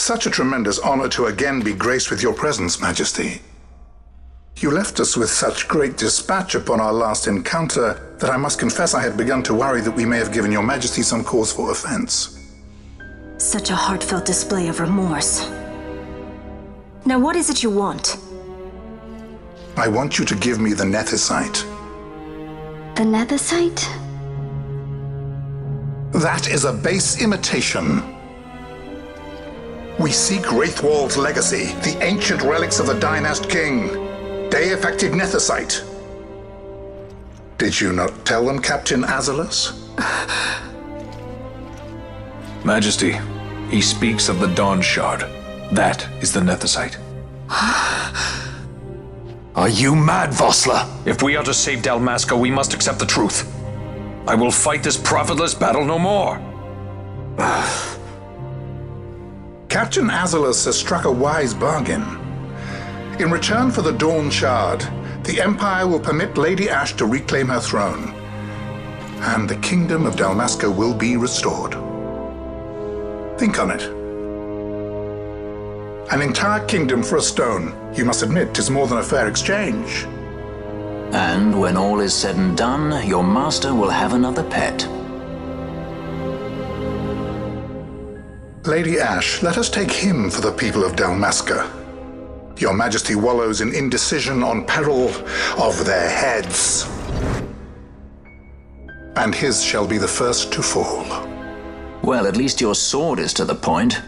such a tremendous honor to again be graced with your presence, Majesty. You left us with such great dispatch upon our last encounter that I must confess I had begun to worry that we may have given your Majesty some cause for offense. Such a heartfelt display of remorse. Now what is it you want? I want you to give me the Nethicite. The Nethicite? That is a base imitation. We seek Wraithwald's legacy, the ancient relics of the Dynast King. Day-affected Nethicite. Did you not tell them, Captain Azalus? Majesty, he speaks of the Dawn Shard. That is the Nethicite. Are you mad, Vossler? If we are to save Dalmasca, we must accept the truth. I will fight this profitless battle no more. Captain Azalus has struck a wise bargain. In return for the Dawn Shard, the Empire will permit Lady Ash to reclaim her throne, and the Kingdom of Dalmasca will be restored. Think on it. An entire kingdom for a stone. You must admit, 'tis more than a fair exchange. And when all is said and done, your master will have another pet. Lady Ash, let us take him for the people of Dalmasca. Your Majesty wallows in indecision on peril of their heads. And his shall be the first to fall. Well, at least your sword is to the point.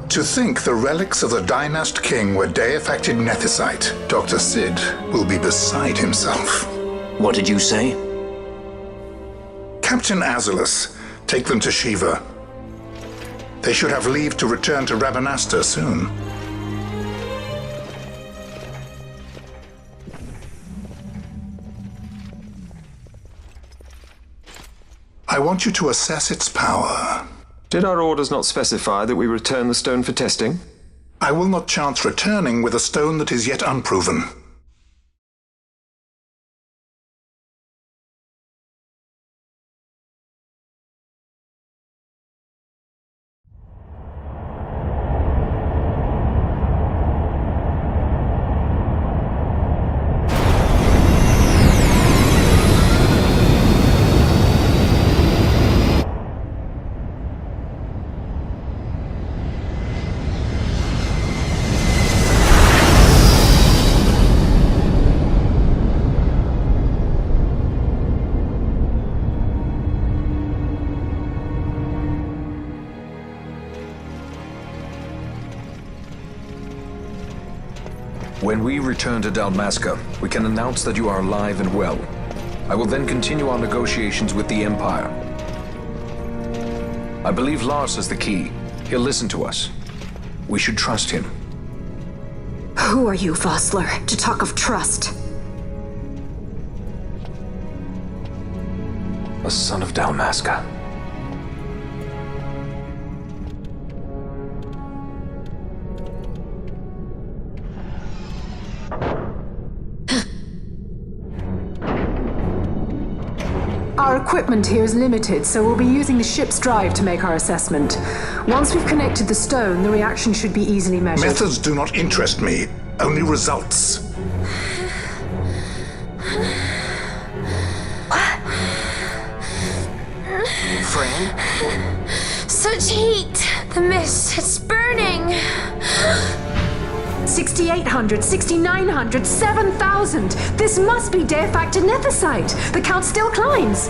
To think the relics of the Dynast King were day-affected Nethicite, Dr. Sid will be beside himself. What did you say? Captain Azalus, take them to Shiva. They should have leave to return to Rabanastre soon. I want you to assess its power. Did our orders not specify that we return the stone for testing? I will not chance returning with a stone that is yet unproven. When we return to Dalmasca, we can announce that you are alive and well. I will then continue our negotiations with the Empire. I believe Lars has the key. He'll listen to us. We should trust him. Who are you, Vossler, to talk of trust? A son of Dalmasca. Our equipment here is limited, so we'll be using the ship's drive to make our assessment. Once we've connected the stone, the reaction should be easily measured. Methods do not interest me, only results. Friend? Such heat! The mist, it's burning! 6,800, 6,900, 7,000! This must be day-affected Nethicite! The count still climbs!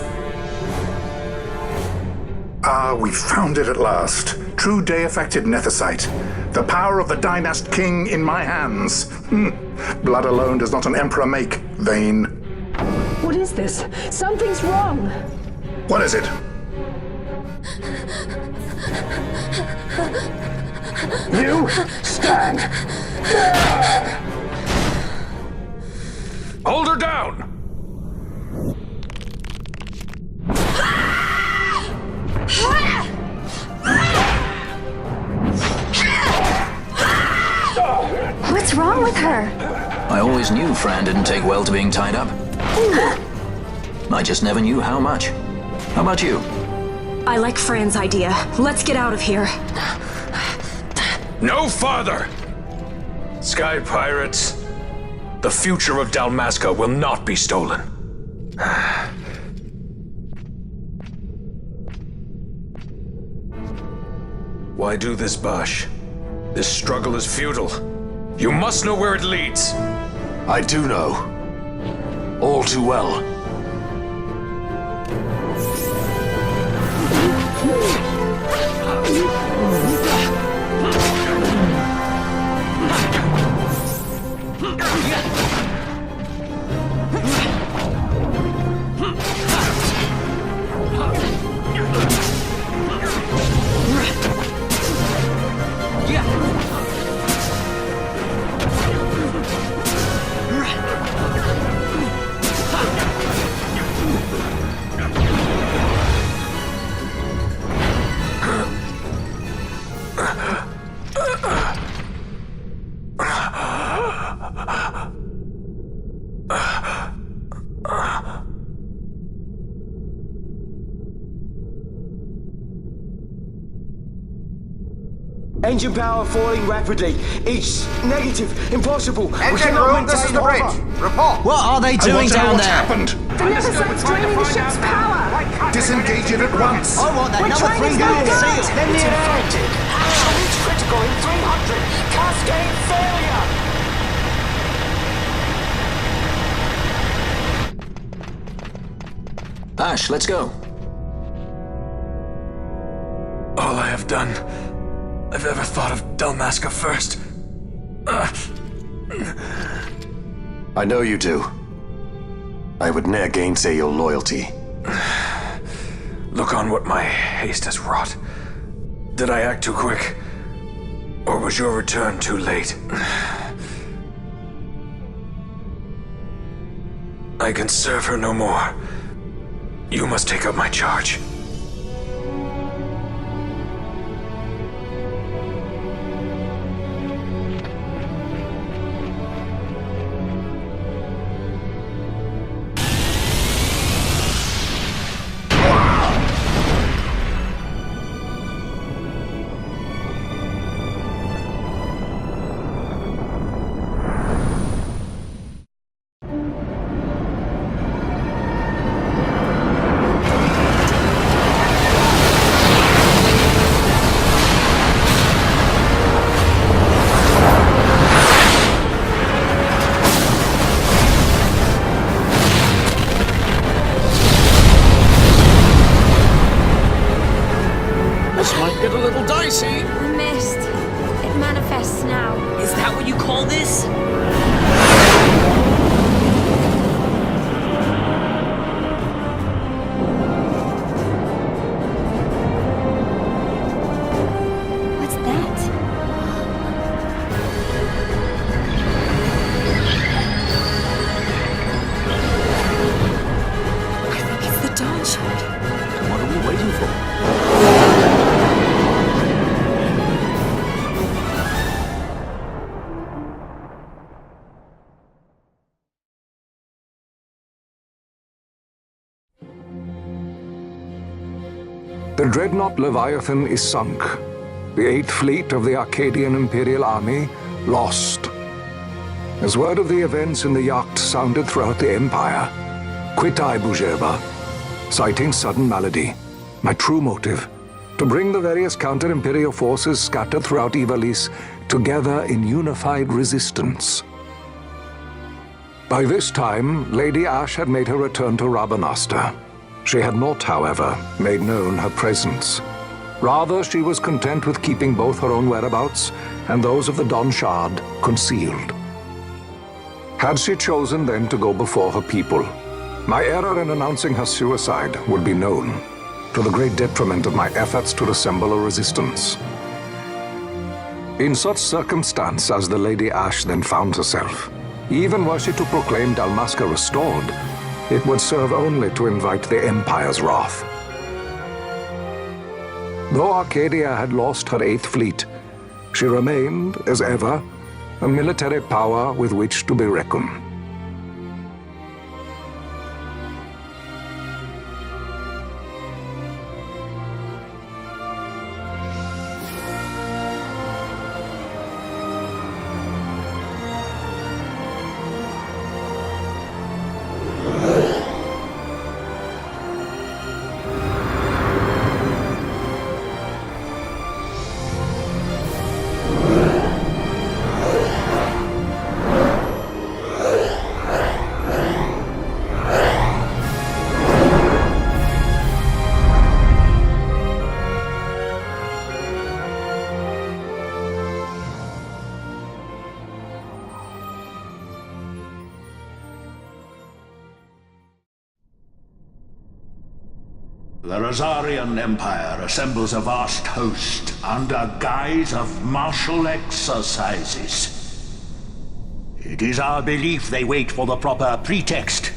Ah, we found it at last. True day-affected Nethicite. The power of the Dynast King in my hands. Blood alone does not an emperor make, vain. What is this? Something's wrong! What is it? You stand! Hold her down! I always knew Fran didn't take well to being tied up. I just never knew how much. How about you? I like Fran's idea. Let's get out of here. No farther! Sky Pirates, the future of Dalmasca will not be stolen. Why do this, Bash? This struggle is futile. You must know where it leads. I do know. All too well. Engine power falling rapidly. It's negative. Impossible. Engine room, this is the bridge. Report. What are they doing down What's there? happened? The Nemesis draining the ship's power! Disengage it at once. I want that We're number trying 3 to unit go sealed. good. Let me in. It's critical in 300. Cascade failure. Ash, let's go. All I have done, I've ever thought of Dalmasca first. I know you do. I would ne'er gainsay your loyalty. Look on what my haste has wrought. Did I act too quick? Or was your return too late? I can serve her no more. You must take up my charge. This might get a little dicey. The mist. It manifests now. Is that what you call this? What's that? I think it's the dawn shard. What are we waiting for? The dreadnought Leviathan is sunk. The 8th Fleet of the Arcadian Imperial Army lost. As word of the events in the yacht sounded throughout the Empire, quit I Bujeba, citing sudden malady. My true motive, to bring the various counter-imperial forces scattered throughout Ivalice together in unified resistance. By this time, Lady Ash had made her return to Rabanastre. She had not, however, made known her presence. Rather, she was content with keeping both her own whereabouts and those of the Don Shard concealed. Had she chosen then to go before her people, my error in announcing her suicide would be known, to the great detriment of my efforts to assemble a resistance. In such circumstance as the Lady Ash then found herself, even were she to proclaim Dalmasca restored, it would serve only to invite the Empire's wrath. Though Arcadia had lost her 8th Fleet, she remained, as ever, a military power with which to be reckoned. The Rosarian Empire assembles a vast host under guise of martial exercises. It is our belief they wait for the proper pretext,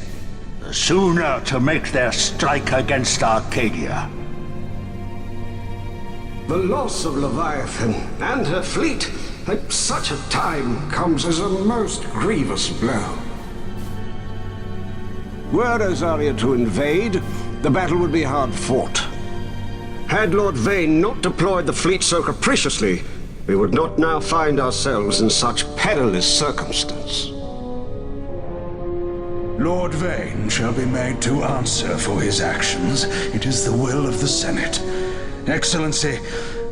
the sooner to make their strike against Arcadia. The loss of Leviathan and her fleet at such a time comes as a most grievous blow. Were Rosaria to invade, the battle would be hard fought. Had Lord Vayne not deployed the fleet so capriciously, we would not now find ourselves in such perilous circumstance. Lord Vayne shall be made to answer for his actions. It is the will of the Senate. Excellency,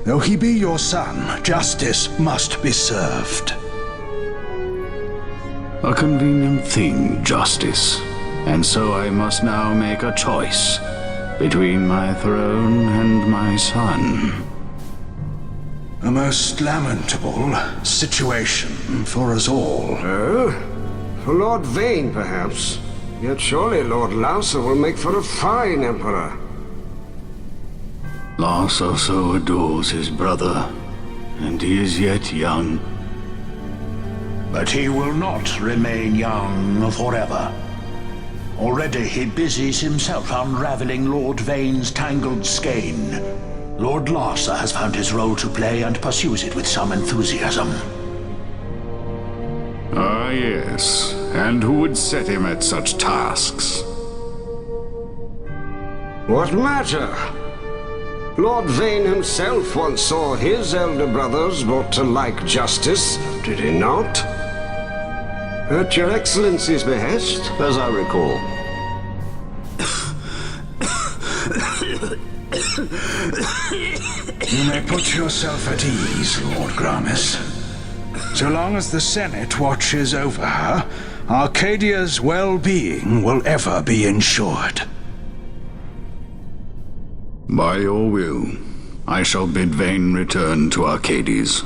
though he be your son, justice must be served. A convenient thing, justice. And so I must now make a choice between my throne and my son. A most lamentable situation for us all. Oh? For Lord Vayne, perhaps. Yet surely Lord Leichter will make for a fine emperor. Leichter so adores his brother, and he is yet young. But he will not remain young forever. Already he busies himself unraveling Lord Vayne's tangled skein. Lord Leichter has found his role to play and pursues it with some enthusiasm. Ah, yes. And who would set him at such tasks? What matter? Lord Vayne himself once saw his elder brothers brought to like justice, did he not? At your Excellency's behest, as I recall. You may put yourself at ease, Lord Gramis. So long as the Senate watches over her, Arcadia's well-being will ever be ensured. By your will, I shall bid Vayne return to Arcades.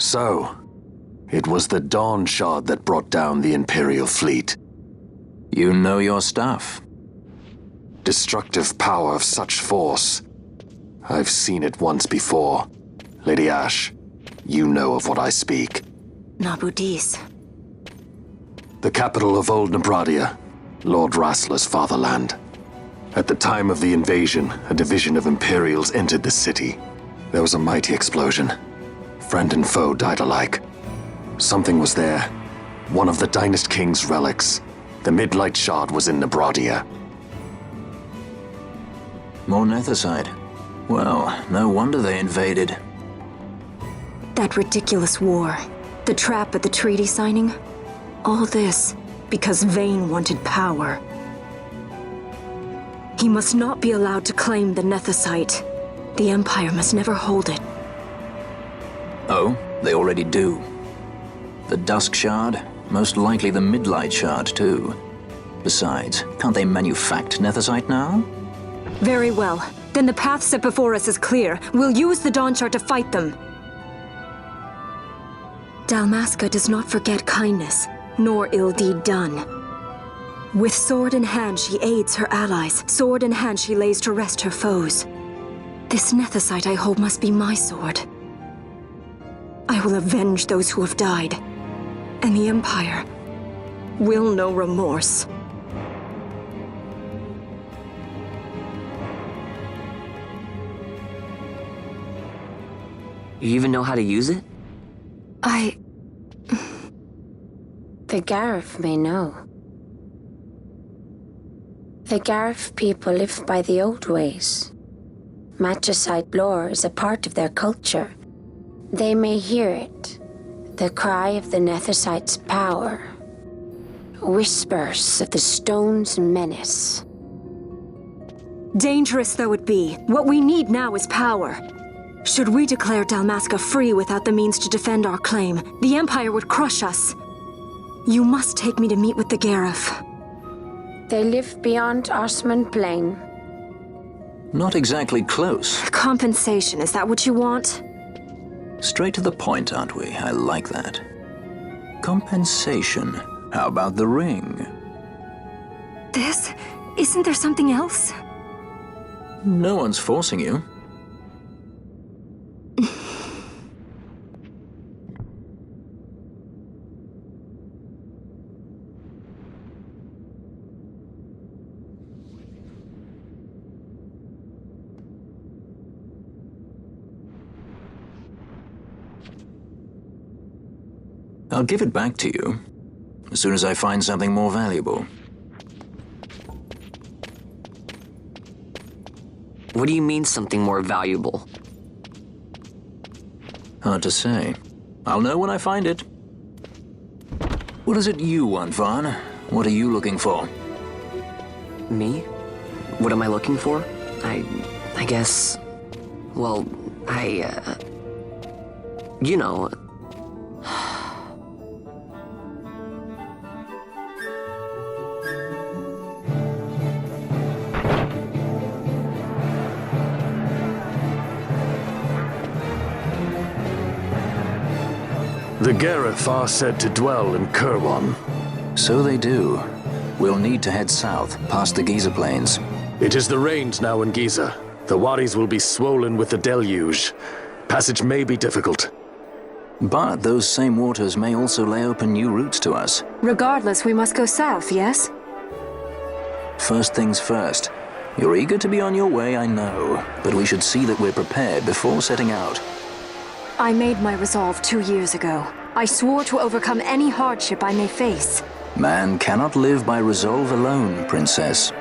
So, it was the Dawn Shard that brought down the Imperial fleet. You know your stuff. Destructive power of such force. I've seen it once before. Lady Ash, you know of what I speak. Nabudis. The capital of Old Nebradia, Lord Rassler's fatherland. At the time of the invasion, a division of Imperials entered the city. There was a mighty explosion. Friend and foe died alike. Something was there. One of the Dynast King's relics. The Midlight Shard was in Nebradia. More Netherside. Well, no wonder they invaded. That ridiculous war, the trap at the treaty signing, all this because Vayne wanted power. He must not be allowed to claim the Nethicite. The Empire must never hold it. Oh, they already do. The Dusk Shard, most likely the Midlight Shard too. Besides, can't they manufacture Nethicite now? Very well. Then the path set before us is clear. We'll use the Dawn Shard to fight them. Dalmasca does not forget kindness, nor ill deed done. With sword in hand, she aids her allies. Sword in hand, she lays to rest her foes. This Nethicite I hold must be my sword. I will avenge those who have died, and the Empire will know remorse. You even know how to use it? The Garif may know. The Garif people live by the old ways. Magicite lore is a part of their culture. They may hear it, the cry of the Nethicite's power. Whispers of the stone's menace. Dangerous though it be, what we need now is power. Should we declare Dalmasca free without the means to defend our claim, the Empire would crush us. You must take me to meet with the Garif. They live beyond Osman Plain. Not exactly close. Compensation, is that what you want? Straight to the point, aren't we? I like that. Compensation. How about the ring? This? Isn't there something else? No one's forcing you. I'll give it back to you as soon as I find something more valuable. What do you mean something more valuable? Hard to say. I'll know when I find it. What is it you want, Vaughn? What are you looking for? Me? What am I looking for? I guess... Well, you know... The Garif are said to dwell in Kirwan. So they do. We'll need to head south, past the Giza Plains. It is the rains now in Giza. The wadis will be swollen with the deluge. Passage may be difficult. But those same waters may also lay open new routes to us. Regardless, we must go south, yes? First things first. You're eager to be on your way, I know. But we should see that we're prepared before setting out. I made my resolve 2 years ago. I swore to overcome any hardship I may face. Man cannot live by resolve alone, Princess.